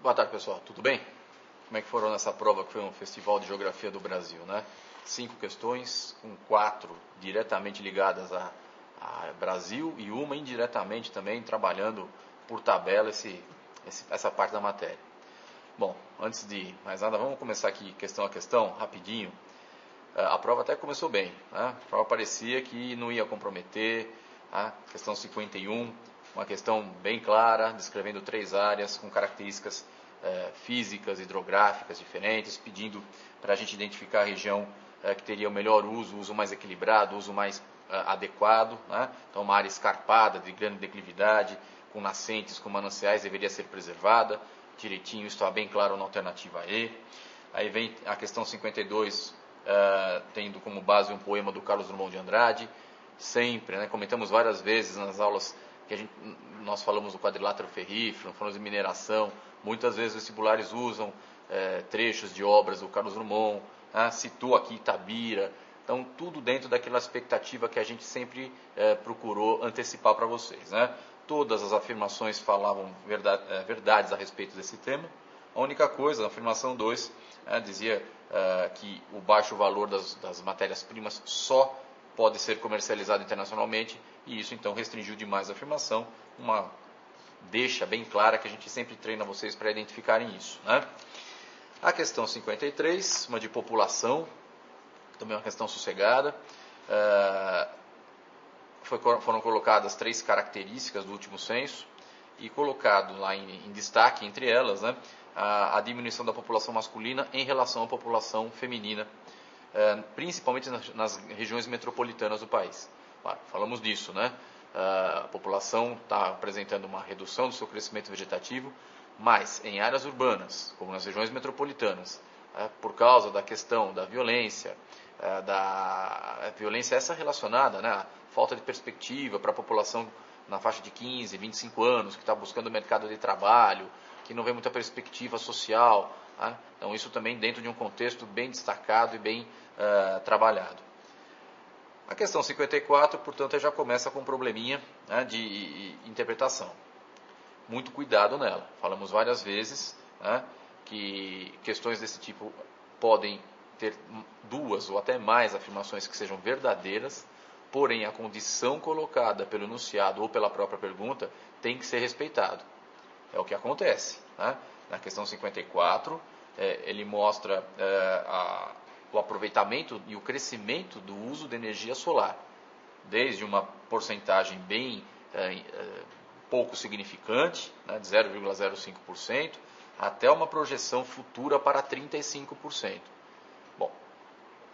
Boa tarde, pessoal. Tudo bem? Como é que foram nessa prova que foi um Festival de Geografia do Brasil, né? 5 questões, com 4 diretamente ligadas a Brasil e uma indiretamente também, trabalhando por tabela essa parte da matéria. Bom, antes de mais nada, vamos começar aqui questão a questão, rapidinho. A prova até começou bem, né? A prova parecia que não ia comprometer. Questão 51, uma questão bem clara, descrevendo 3 áreas com características físicas, hidrográficas diferentes, pedindo para a gente identificar a região que teria o melhor uso mais equilibrado, uso mais adequado, né? Então, uma área escarpada, de grande declividade, com nascentes, com mananciais, deveria ser preservada, direitinho, isso está bem claro na alternativa E. Aí vem a questão 52, tendo como base um poema do Carlos Drummond de Andrade, sempre, né? Comentamos várias vezes nas aulas que nós falamos do quadrilátero ferrífero, falamos de mineração, muitas vezes os vestibulares usam trechos de obras do Carlos Drummond, citou aqui Itabira, então tudo dentro daquela expectativa que a gente sempre procurou antecipar para vocês, né? Todas as afirmações falavam verdades a respeito desse tema. A única coisa, a afirmação 2, dizia que o baixo valor das matérias-primas só pode ser comercializado internacionalmente, e isso então restringiu demais a afirmação, uma deixa bem clara que a gente sempre treina vocês para identificarem isso, né? A questão 53, uma de população, também uma questão sossegada, foram colocadas 3 características do último censo, e colocado lá em destaque entre elas, né, a diminuição da população masculina em relação à população feminina, principalmente nas regiões metropolitanas do país. Falamos disso, né? A população está apresentando uma redução do seu crescimento vegetativo, mas em áreas urbanas, como nas regiões metropolitanas, por causa da questão da violência, essa relacionada, né, à falta de perspectiva para a população na faixa de 15, 25 anos, que está buscando o mercado de trabalho, que não vê muita perspectiva social, né? Então isso também dentro de um contexto bem destacado e bem trabalhado. A questão 54, portanto, já começa com um probleminha, né, de interpretação. Muito cuidado nela. Falamos várias vezes, né, que questões desse tipo podem ter 2 ou até mais afirmações que sejam verdadeiras, porém a condição colocada pelo enunciado ou pela própria pergunta tem que ser respeitado. É o que acontece, né? Na questão 54, ele mostra o aproveitamento e o crescimento do uso de energia solar, desde uma porcentagem bem pouco significante, né, de 0,05%, até uma projeção futura para 35%. Bom,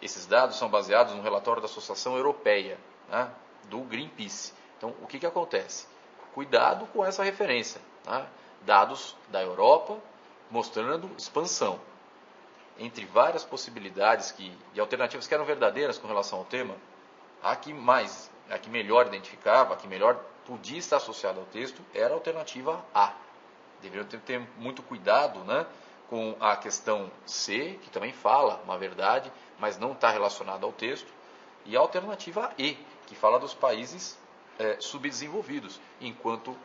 esses dados são baseados no relatório da Associação Europeia, né, do Greenpeace. Então, o que acontece? Cuidado com essa referência, né? Dados da Europa mostrando expansão. Entre várias possibilidades de alternativas que eram verdadeiras com relação ao tema, a que melhor identificava, a que melhor podia estar associada ao texto, era a alternativa A. Deveriam ter muito cuidado, né, com a questão C, que também fala uma verdade, mas não está relacionada ao texto, e a alternativa E, que fala dos países subdesenvolvidos, enquanto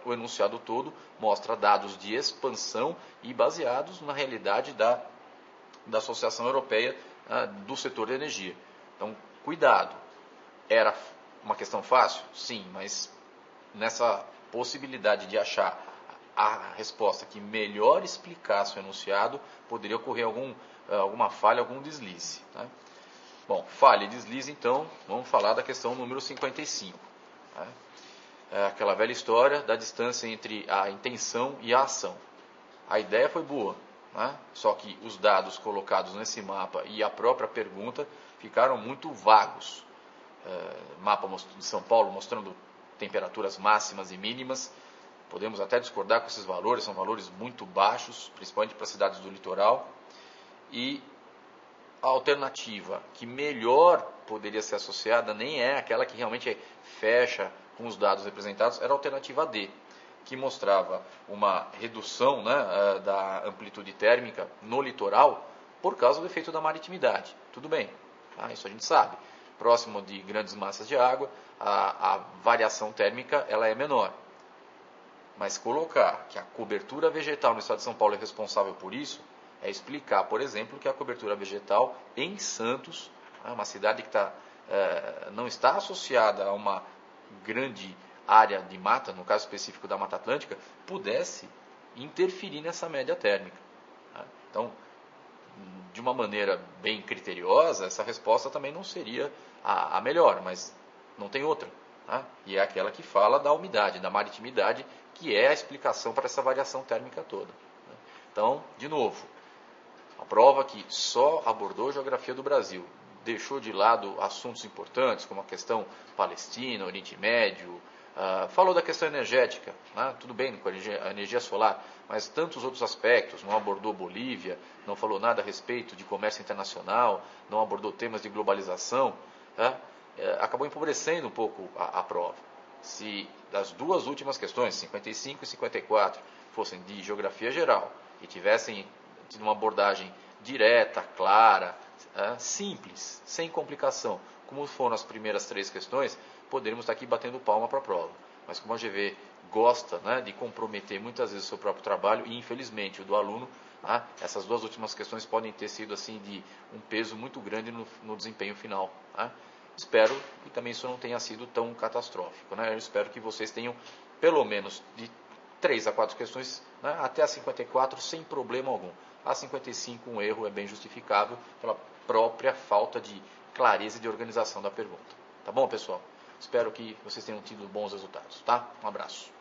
o enunciado todo mostra dados de expansão e baseados na realidade da Associação Europeia do setor de energia. Então, cuidado. Era uma questão fácil? Sim, mas nessa possibilidade de achar a resposta que melhor explicasse o enunciado, poderia ocorrer alguma falha, algum deslize, né? Bom, falha e deslize, então, vamos falar da questão número 55. Né? É aquela velha história da distância entre a intenção e a ação. A ideia foi boa, né? Só que os dados colocados nesse mapa e a própria pergunta ficaram muito vagos. Mapa de São Paulo mostrando temperaturas máximas e mínimas. Podemos até discordar com esses valores, são valores muito baixos, principalmente para cidades do litoral. E a alternativa que melhor poderia ser associada nem é aquela que realmente fecha com os dados representados, era a alternativa D, que mostrava uma redução, né, da amplitude térmica no litoral por causa do efeito da maritimidade. Tudo bem, isso a gente sabe. Próximo de grandes massas de água, a variação térmica ela é menor. Mas colocar que a cobertura vegetal no estado de São Paulo é responsável por isso, é explicar, por exemplo, que a cobertura vegetal em Santos, uma cidade que não está associada a uma grande área de mata, no caso específico da Mata Atlântica, pudesse interferir nessa média térmica. Então, de uma maneira bem criteriosa, essa resposta também não seria a melhor, mas não tem outra. E é aquela que fala da umidade, da maritimidade, que é a explicação para essa variação térmica toda. Então, de novo, a prova que só abordou a geografia do Brasil, deixou de lado assuntos importantes, como a questão Palestina, Oriente Médio, falou da questão energética, tudo bem com a energia solar, mas tantos outros aspectos, não abordou Bolívia, não falou nada a respeito de comércio internacional, não abordou temas de globalização, acabou empobrecendo um pouco a prova. Se das duas últimas questões, 55 e 54, fossem de geografia geral e tivessem tido uma abordagem direta, clara, simples, sem complicação, como foram as primeiras 3 questões, poderíamos estar aqui batendo palma para a prova. Mas como a GV gosta de comprometer muitas vezes o seu próprio trabalho, e infelizmente o do aluno, essas 2 últimas questões podem ter sido assim de um peso muito grande no desempenho final. Espero que também isso não tenha sido tão catastrófico. Eu espero que vocês tenham pelo menos de 3 a 4 questões, até a 54 sem problema algum. A 55 um erro é bem justificável pela própria falta de clareza e de organização da pergunta. Tá bom, pessoal? Espero que vocês tenham tido bons resultados, tá? Um abraço.